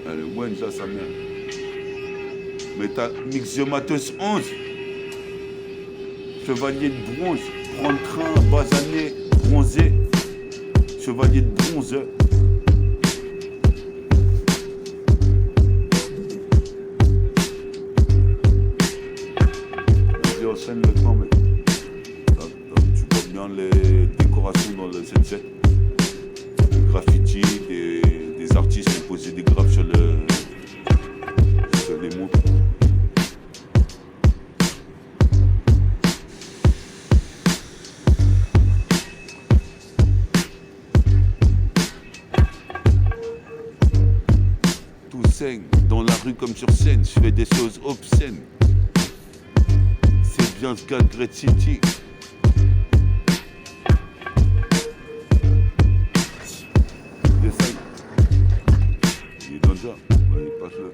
Le Wen, ça, sa mère. Mais t'as Mixiomatos 11, chevalier de bronze, prend le train, basané, bronzé, chevalier de bronze. Vas-y, enchaîne le temps, mec. Tu vois bien les décorations dans le 7-7. Des graffitis, des artistes qui ont posé des graphes sur les montres. Tout saigne, dans la rue comme sur scène, je fais des choses obscènes. C'est bien ce gars de Great City. Il essaye. Il est dans le genre. Vas-y, passe-le.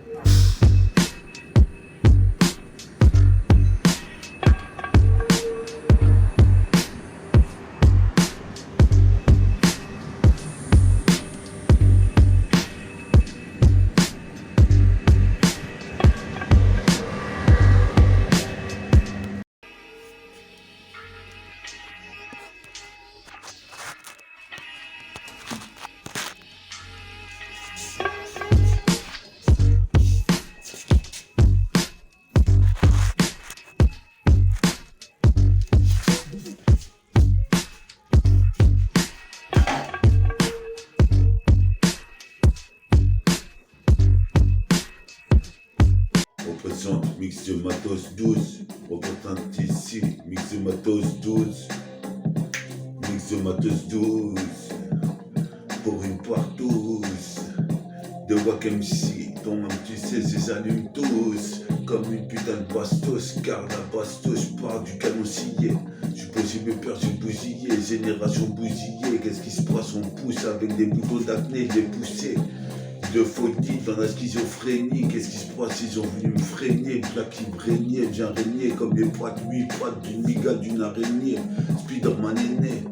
Représente Mixiomatos 12, représente ici Mixiomatos 12, Mixiomatos 12, pour une partouze, de Wack MC, ton même tu sais, ils allument tous, comme une putain de bastos, car la bastos part du canon scié. J'suis posé mes peurs, j'ai bousillé, génération bousillée, qu'est-ce qui se passe, on pousse avec des boutons d'acné, les poussés. De folie dans la schizophrénie, qu'est-ce qui se passe, ils ont voulu me freiner, Black qui régnait, viens régner comme les pattes, 8 pattes d'une miga d'une araignée, Spiderman est né.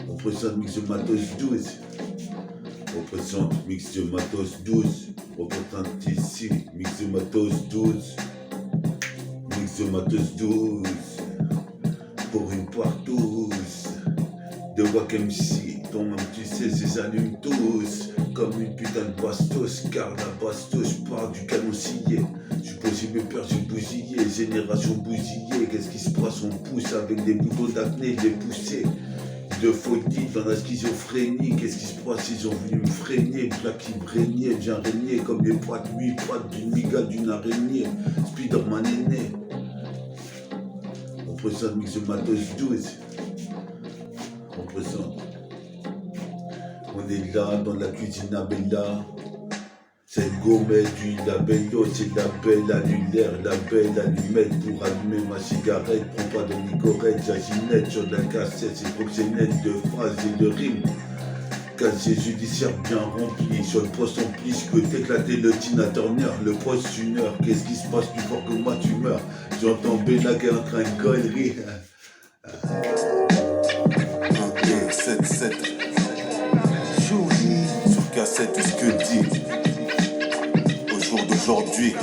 Représente Mixiomatos 12, représente Mixiomatos 12, représente ici Mixiomatos 12, Mixiomatos 12, pour une partouze, de Wack MC, ton même tu sais, ils allument tous, comme une putain de bastos, car la bastos part du canon scié. J'suis posé mes peurs, j'ai bousillé, génération bousillée, qu'est-ce qui se passe, on pousse avec des boutons d'acné, les poussés. De folie dans la schizophrénie, qu'est-ce qui se passe, ils ont voulu me freiner, Black qui régnait, viens régner comme les pattes, 8 pattes d'une miga d'une araignée, Spiderman est né. Représente Mixiomatos 12, représente. On est là dans la cuisine à Bella. C'est le gourmet du labello, c'est la belle annulaire, la belle allumette pour allumer ma cigarette. Prends pas de nicorette, j'aginette sur la cassette, c'est proxénète de phrases et de rimes. Casier judiciaire bien rempli, sur le poste empli, je peux t'éclater le Tina Turner, le poste une heure. Qu'est-ce qui se passe plus fort que moi, tu meurs. J'entends Bella qui est en train de connerie. Ok, 7-7. Sur cassette, tout ce que dit. Au jour d'aujourd'hui,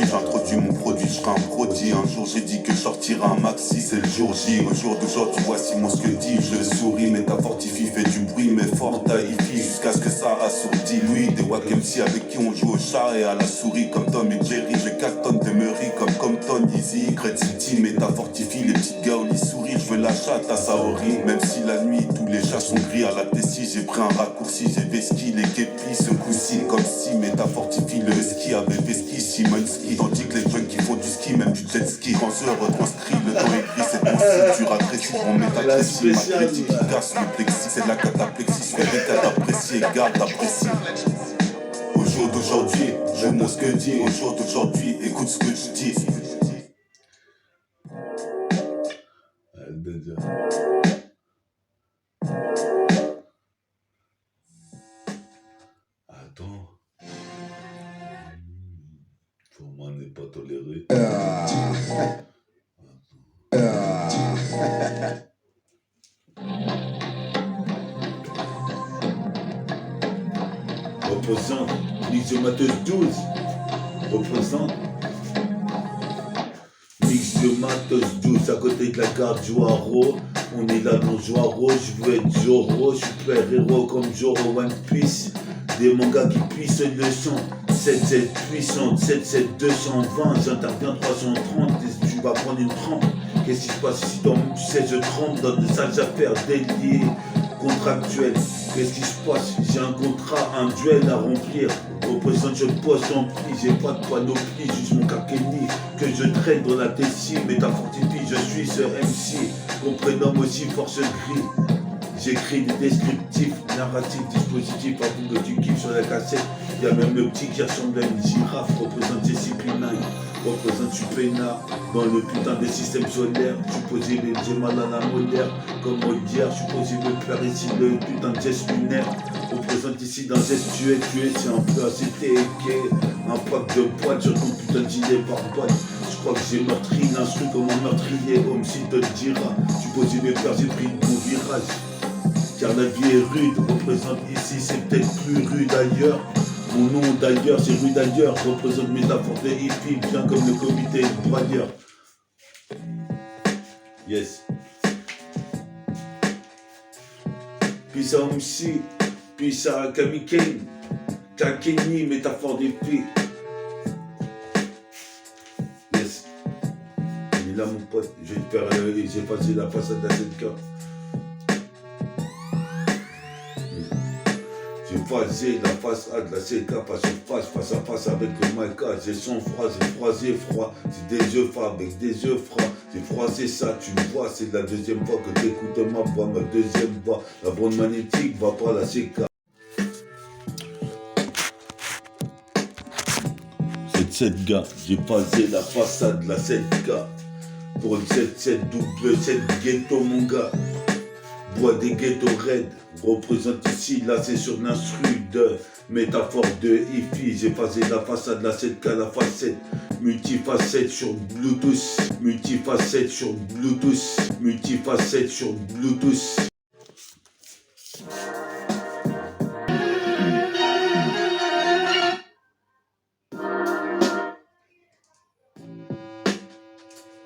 j'introduis mon produit, je serai un produit. Un jour j'ai dit que je sortirai un maxi, c'est le jour J. Au jour d'aujourd'hui, voici mon ce que dit. Je souris, mais ta fortifie fait du bruit, mais fort taïfie, jusqu'à ce que ça rassourdit. Lui, des Wack MC avec qui on joue au chat et à la souris, comme Tom et Jerry. J'ai 4 tonnes de meuries comme Compton, Easy, Great City, mais ta fortifie, les petites girls, ils sourient. Je veux la chatte à Saori, même si la nuit tous les chats sont gris. À la Tessie, j'ai pris un raccourci, j'ai vesqui les képis, ce coup-ci, comme si, mais ta fortifie, le ski avait vesqui, Simonski. Tandis que les jeunes qui font du ski, même du jet ski. Quand je retranscris, le temps écrit, c'est ton style, tu racrécis, on met ta crécie, ma critique qui casse le plexi, c'est de la cataplexie, soit des cas d'apprécier, garde d'apprécier. Au jour d'aujourd'hui, je montre ce que dit. Au jour d'aujourd'hui, écoute ce que je dis. Attends. Format n'est pas toléré. représente Mix de Matos 12, représente Mix de Matos 12 à côté de la gare Joaro. On est là dans Joaro, je veux être Zoro, super héros comme Zoro One Piece. Des mangas qui puissent le son, 7-7 puissante, 7-7 220, j'interviens 330, tu vas prendre une trempe. Qu'est-ce qui se passe ici dans tu sais, je trempe dans de sales affaires déliées, contractuelles. Qu'est-ce qui se passe? J'ai un contrat, un duel à remplir. Représente, je poste en pli, j'ai pas de panoplie, juste mon kakeni que je traîne dans la tessie, mais ta fortifie, je suis ce MC, qu'on prénomme aussi Force Gris. J'écris des descriptifs, narratifs, dispositifs avant que tu kiffes sur la cassette. Y'a même le petit qui ressemble à une girafe, représente Jessie-P9, représente Supena dans le putain des systèmes solaires. Je suis possible, j'ai mal à la moderne, comme Audière. Je suis possible de faire ici le putain de geste lunaire. Représente ici dans geste tué, c'est un peu ACT, un pack de poids sur ton putain de gilet par boîte. Je crois que j'ai meurtri l'instru comme un meurtrier, homme si te le dira. Je suis possible de faire, j'ai pris de bon virage. Car la vie est rude, représente ici, c'est peut-être plus rude ailleurs. Mon nom d'ailleurs, c'est rue d'ailleurs, représente métaphore de hippie, bien comme le comité de brailleur. Yes. Puis à MC, puis à Kamiken, Kakeni, métaphore des filles. Yes. Il est là mon pote, je vais te faire, j'ai passé la façade de la 7K. J'ai phasé la face A de la CK, face à face avec le Maïka. J'ai son froid, j'ai froisé froid. J'ai des yeux froids avec des yeux froids. J'ai froissé ça, tu me vois, c'est la deuxième fois que t'écoutes ma voix, ma deuxième voix. La bande magnétique va pas la CK. C'est 7 gars, j'ai phasé la façade de la 7K. Pour une 7-7 double 7 ghetto mon gars. Bois des ghettos raides, représente ici, là c'est sur l'instru de métaphore de hi-fi. J'ai phasé la façade, la 7K, la facette, multifacette sur Bluetooth, multifacette sur Bluetooth, multifacette sur Bluetooth.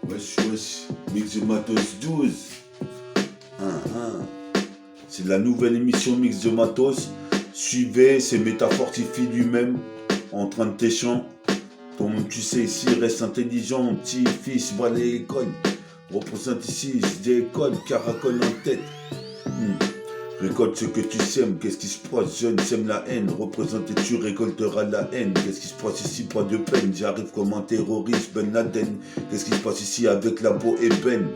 Wesh, Mix de Matos 12. C'est la nouvelle émission Mix de Matos. Suivez, c'est Métafortifie lui-même en train de t'échanger. Tu sais ici, reste intelligent, mon petit-fils, va à l'école. Représente ici, je décolle, caracole en tête. Récolte ce que tu sèmes, qu'est-ce qui se passe, jeune, sème la haine. Représente et tu récolteras la haine. Qu'est-ce qui se passe ici, pas de peine. J'arrive comme un terroriste, Ben Laden. Qu'est-ce qui se passe ici avec la peau ébène?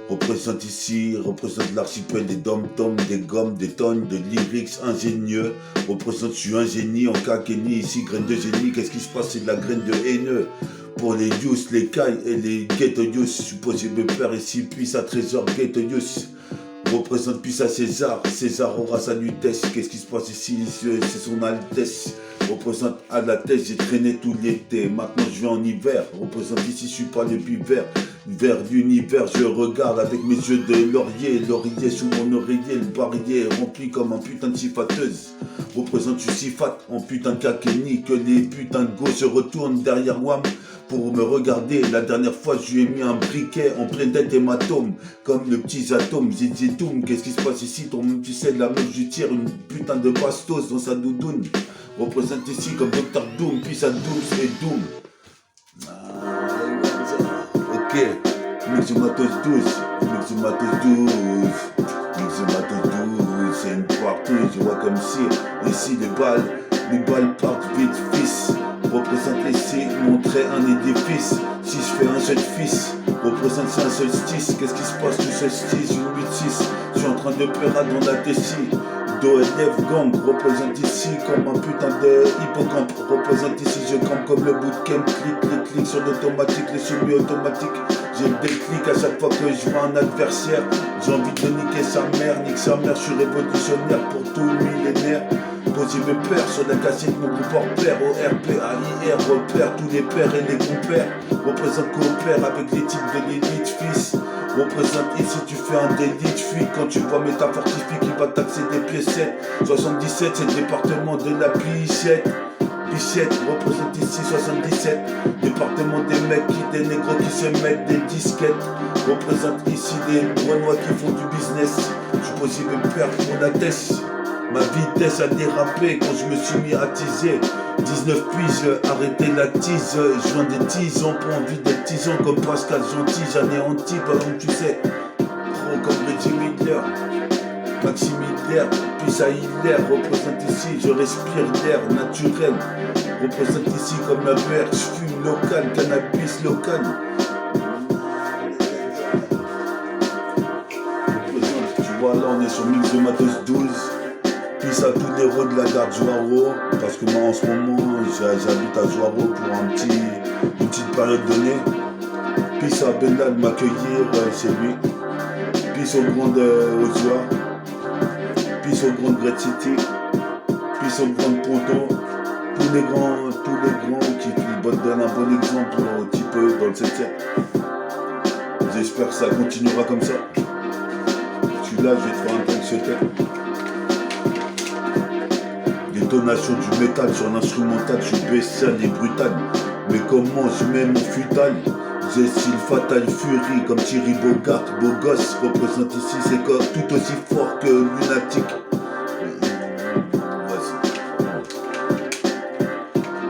Représente ici, représente l'archipel des dom-toms, des gommes, des tonnes de lyrics ingénieux. Représente, je suis un génie en kakeni, ici graine de génie. Qu'est-ce qui se passe, c'est de la graine de haineux. Pour les youths, les cailles et les ghetto youths, je suis possible de faire ici, puis à trésor ghetto youths. Représente puis à César, César aura sa lutesse. Qu'est-ce qui se passe ici, c'est son Altesse. Représente à la tête, j'ai traîné tout l'été. Maintenant je vais en hiver. Représente ici, je suis pas le pivert. Vers l'univers, je regarde avec mes yeux de laurier. L'oreiller sous mon oreiller, le barillet rempli comme un putain de sifateuse. Représente, je suis sifat en putain de kakeni. Que les putains de go se retournent derrière WAM pour me regarder. La dernière fois, je lui ai mis un briquet en pleine tête hématome. Comme le petit atome, Zizitoum. Qu'est-ce qui se passe ici? Ton même, tu sais, de la meuf, je lui tire une putain de bastos dans sa doudoune. Représente ici comme Dr Doom, puis sa Doom, c'est Doom. Ok, Mix de Matos 12, Mix de Matos 12, Mix de Matos 12, c'est une partie, je vois comme si, ici les balles partent vite, fils. Représente ici, montrer un édifice. Si je fais un seul fils, représente c'est un solstice. Qu'est-ce qui se passe, tout solstice, une 8-6. Je suis en train de pleurer dans la tessie. DoLF gang, représente ici comme un putain de hippocampe. Représente ici, je campe comme le bootcamp. Clic sur l'automatique, les semi-automatiques. J'ai le déclic à chaque fois que je vois un adversaire. J'ai envie de niquer sa mère, nique sa mère. Je suis révolutionnaire pour tout le millénaire. Possible père sur la cassette, mon groupe hors pair. ORPAIR, repère tous les pères et les compères. Représente coopère avec les types de l'élite, fils. Représente ici, tu fais un délit de fuite quand tu vois Métafortifie qui va taxer des piécettes. 77, c'est le département de la Pichette. Pichette, représente ici 77. Département des mecs des négros qui se mettent des disquettes. Représente ici des Renois qui font du business. Je suis possible me perdre pour la tête. Ma vitesse a dérapé quand je me suis mis à teaser. 19 piges, arrêter la tease. Joint des tisons, pas envie d'être tison comme Pascal Gentil. J'anéantis, par exemple, tu sais. Gros comme Reggie Miller. Maxime Hitler, puis ça Hitler. Représente ici, je respire l'air naturel. Représente ici comme la bière, je fume local, cannabis local. Représente, tu vois, là on est sur Mix de Matos 12. Peace à tous les héros de la garde Joaro, parce que moi en ce moment j'habite à Joaro pour une petite période donnée. Peace à Bella de m'accueillir chez lui. Peace au grand Ozua. Peace au grand Great City. Peace au grand Pondo. Tous les grands qui donnent un bon exemple un petit peu dans le 7-7. J'espère que ça continuera comme ça. Je suis là, je vais te faire un truc sur tête. Détonation du métal sur l'instrumental, je suis bestial et brutal. Mais comment je mets mon futal? J'ai style fatal fury comme Thierry Bogart, beau gosse, représente ici ses corps tout aussi fort que lunatique.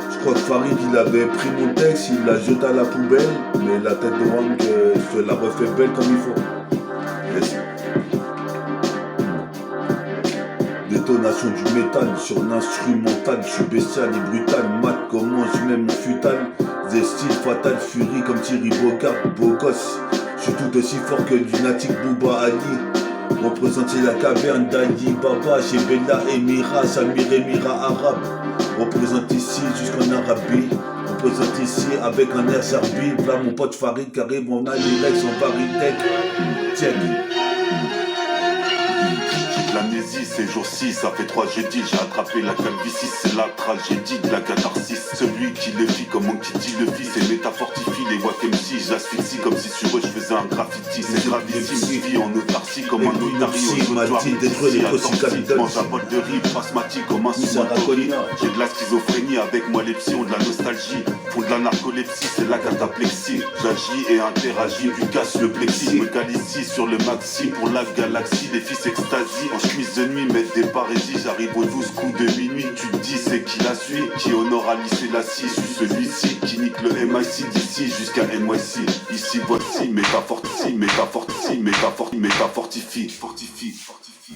Je crois que Farid il avait pris mon texte, il l'a jeté à la poubelle, mais la tête de Wang je te la refais belle comme il faut. Yes. Détonation du métal sur l'instrumental, je suis bestial et brutal, mat comment je mets mon futal. Des styles fatal fury comme Thierry Bogart, beau gosse. Je suis tout aussi fort que lunatique Bouba Ali. Représenter la caverne d'Ali Baba chez Bella Emira, Samir Emira arabe. Représente ici jusqu'en Arabie. Représente ici avec un air serbi. Là mon pote Farid qui arrive, on a les Rex en Paritech. Check. L'amnésie ces jours-ci, ça fait 3 jeudis, j'ai attrapé la calvitie, c'est la tragédie de la catharsis. Celui qui le vit, comment qui dit le vit, c'est métafortifie, les Wack MC, j'asphyxie comme si sur eux je faisais un graffiti. C'est gravissime, je vis en autarcie comme un otario, je dois détruire les toxicalités. Mange un bol de riz, asthmatique comme un sous-matori. J'ai de la schizophrénie, avec moi les psys ont de la nostalgie. Font de la narcolepsie, c'est la cataplexie. J'agis et interagis, du casse le plexi. Me cale ici sur le maxi, pour la galaxie, les fils extasie. En chemise de nuit, mettre des parésies, j'arrive aux 12 coups de minuit. Tu te dis c'est qui la suit, qui honore Ali Selassie. Je suis celui-ci qui nique le MIC d'ici jusqu'à NYC. Ici voici, métafortifie, métafortifie, métafortifie, fortifie, fortifie.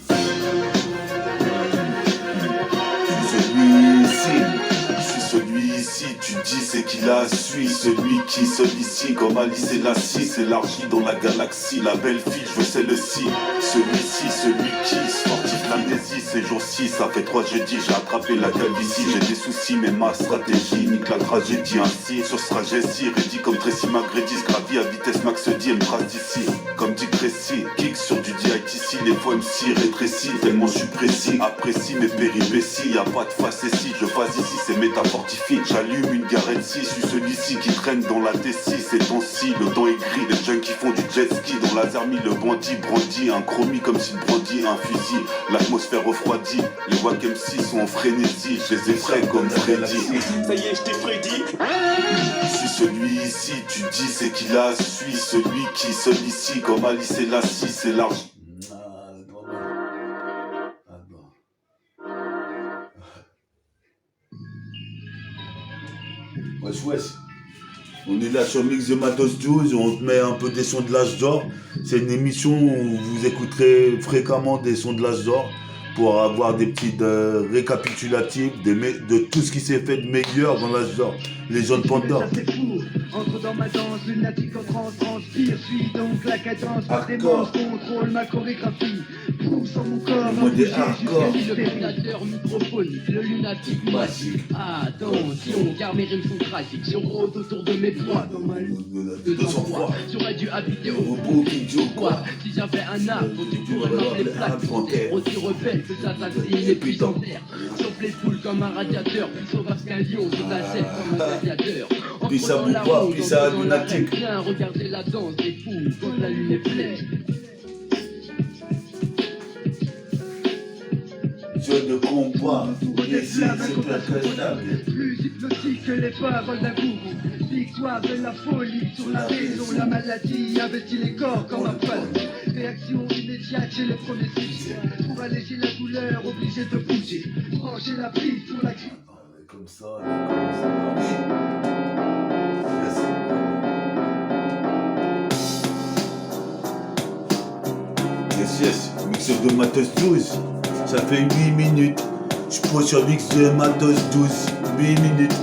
Celui-ci, tu dis c'est qui la suit, celui qui seul ici comme Alice et Lassie s'élargit dans la galaxie, la belle fille, je veux celle-ci. Celui-ci, celui qui sportif l'amnésie, ces jours-ci, ça fait 3 jeudis, j'ai attrapé la calvitie, j'ai des soucis mais ma stratégie nique la tragédie ainsi. Sur ce trajet-ci, ready comme Tracy McGrady, gravi à vitesse max dit, elle me trace d'ici. Comme dit Tracy, kick sur du DITC, les fois MC rétrécis, tellement je suis précis, apprécie mes péripéties, y'a pas de face ici, je passe ici, c'est métafortifie. J'allume une garette 6, je suis celui-ci qui traîne dans la T6, ces temps-ci, le temps est gris, les jeunes qui font du jet ski, dans la zermie, le bandit brandit, un chromie comme s'il brandit un fusil, l'atmosphère refroidit, les Wack MC sont en frénésie, je les effraie comme Freddy. Ça y est, je t'ai Freddy. Je suis celui-ci, tu dis c'est qui la suit, celui qui seul ici comme Alice et Lassie, c'est large. Wesh. On est là sur Mix de Matos 12, on te met un peu des sons de l'âge d'or. C'est une émission où vous écouterez fréquemment des sons de l'âge d'or pour avoir des petites récapitulatifs de tout ce qui s'est fait de meilleur dans l'âge d'or. Les jeunes Pandore. Entre dans ma danse, lunatique en transe, transpire, suis donc la cadence, par des manches, contrôle ma chorégraphie, pousse en mon corps, des hardcore. Le prédateur microphonique, le lunatique magique. Attention, car mes rimes sont tragiques, je rôde autour de mes proies, dans ma loupe de sang-froid, j'aurais dû habiter au bout qui joue quoi. Si j'avais un arbre, tu pourrais m'appeler Black Panther, aussi rebelle que s'assassine et puis en terre. les foules comme un radiateur, plus sauvage qu'un lion sur la scène comme un gladiateur. Puis ça bouge pas, puis ça lunatique. Viens regarder la danse des fous quand la lune est pleine. Jeu de combat, ici c'est incontestable. Plus hypnotique que les paroles d'un gourou. Victoire de la folie sur la raison, la maladie investit les corps comme un poison. Réaction immédiate chez les premiers signes. Pour alléger la douleur, obligé de bouger. Brancher la prise pour la crise. Comme ça marche. Yes, mix de matos 12, ça fait 8 minutes. Je pose sur mix de matos 12, 8 minutes.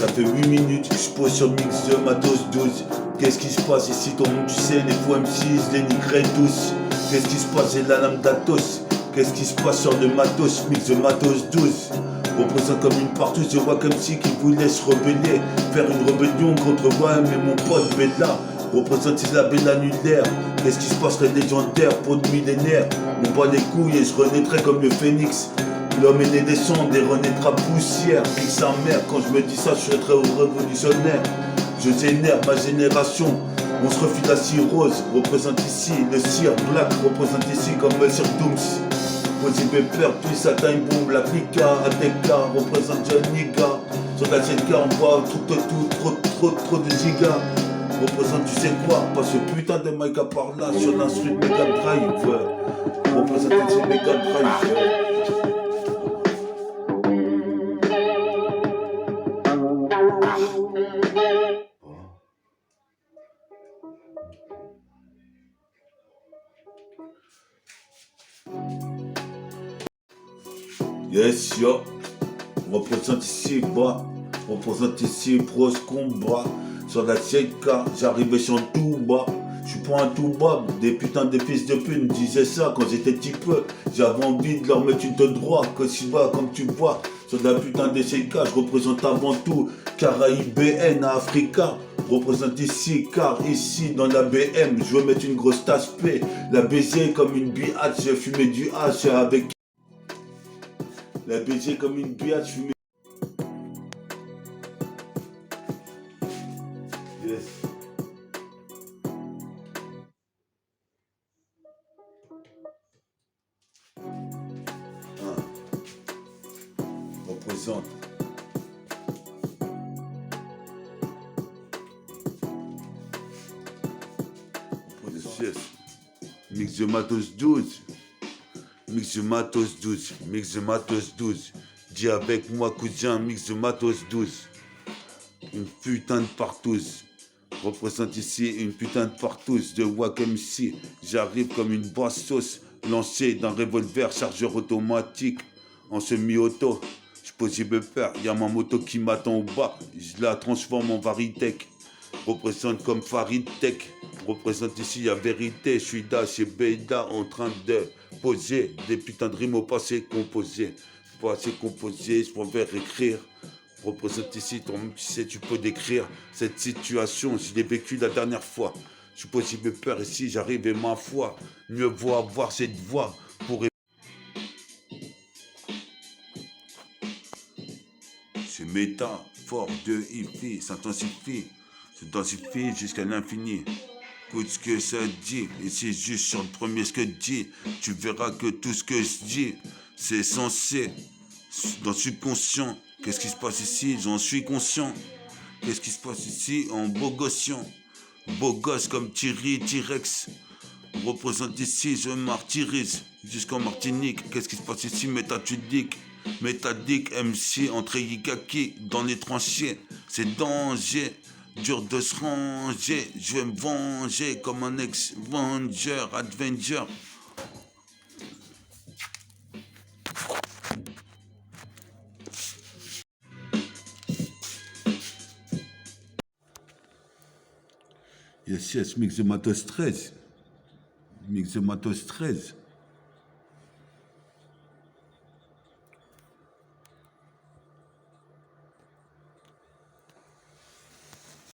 Ça fait 8 minutes, je pose sur mix de matos 12. Qu'est-ce qui se passe ici, ton monde, tu sais, les faux M6, les niqueraient tous. Qu'est-ce qui se passe, j'ai la lame d'Atos. Qu'est-ce qui se passe sur le matos, mix de matos 12. Représente comme une partouze de Wack MC qui voulait se rebeller. Faire une rébellion contre moi et mon pote Bella. Représente Isabelle annulaire. Qu'est-ce qui se passerait légendaire pour de millénaires? On bat les couilles et je renaîtrai comme le phénix. L'homme est né des cendres et renaîtra poussière. Nique sa mère, quand je me dis ça, je serais très révolutionnaire. Je génère ma génération. On se refile la cirrhose. Représente ici le Sir Black. Représente ici comme Monsieur Dooms. Possible peur, puis ça taille bombe, la clica, ATK, représente Johnny Ga. Sur la ZK, on voit trop de gigas. Représente, tu sais quoi, pas ce putain de mic à part là, sur l'instru de Mega Drive. Représente ce Mega Drive. Yes, yo. Représente ici, bas. Représente ici, pros combat. Sur la CK, j'arrivais sur tout bas. Je suis pas un tout bas. Des putains de fils de pute me disaient ça quand j'étais petit peu. J'avais envie de leur mettre une de droit. Que si bas, comme tu vois. Sur la putain de CK, je représente avant tout Caraïbéenne à Africa. Représente ici, car ici dans la BM, je veux mettre une grosse tasse P. La baiser comme une biatch, j'ai fumé du H avec. La baiser comme une biatch, fumé. Yes. Représente. Yes. Mix de matos 12. Mix de matos 12. Mix de matos 12. Dis avec moi, cousin, mix de matos 12. Une putain de partouze. Représente ici une putain de partouze de Wack MC. J'arrive comme une bastos lancée d'un revolver chargeur automatique en semi-auto. Je possible peur, y'a ma moto qui m'attend au bas. Je la transforme en Varitech. Représente comme Farid Tech. Représente ici la vérité. Je suis là chez Beda en train de poser des putains de rimes au passé composé. Passé composé, je préfère écrire. Représente ici, tu sais, tu peux décrire cette situation. Je l'ai vécu la dernière fois. Je suis possible peur ici, j'arrive et ma foi. Mieux vaut avoir cette voix pour. C'est méta, fort de hi-fi, s'intensifie jusqu'à l'infini. Écoute ce que ça dit, et c'est juste sur le premier ce que dit. Tu verras que tout ce que je dis, c'est censé, dans le subconscient. Qu'est-ce qui se passe ici? J'en suis conscient. Qu'est-ce qui se passe ici? En beau gossian. Beau gosse comme Thierry T-Rex. Représente ici, je martyrise. Jusqu'en Martinique. Qu'est-ce qui se passe ici? Métatudique. Métadique, MC, entre Yikaki, dans les tranchées. C'est danger. Dur de se ranger. Je vais me venger comme un ex-venger, Avenger. Yes, yes, mix de matos 13. Mix de matos 13.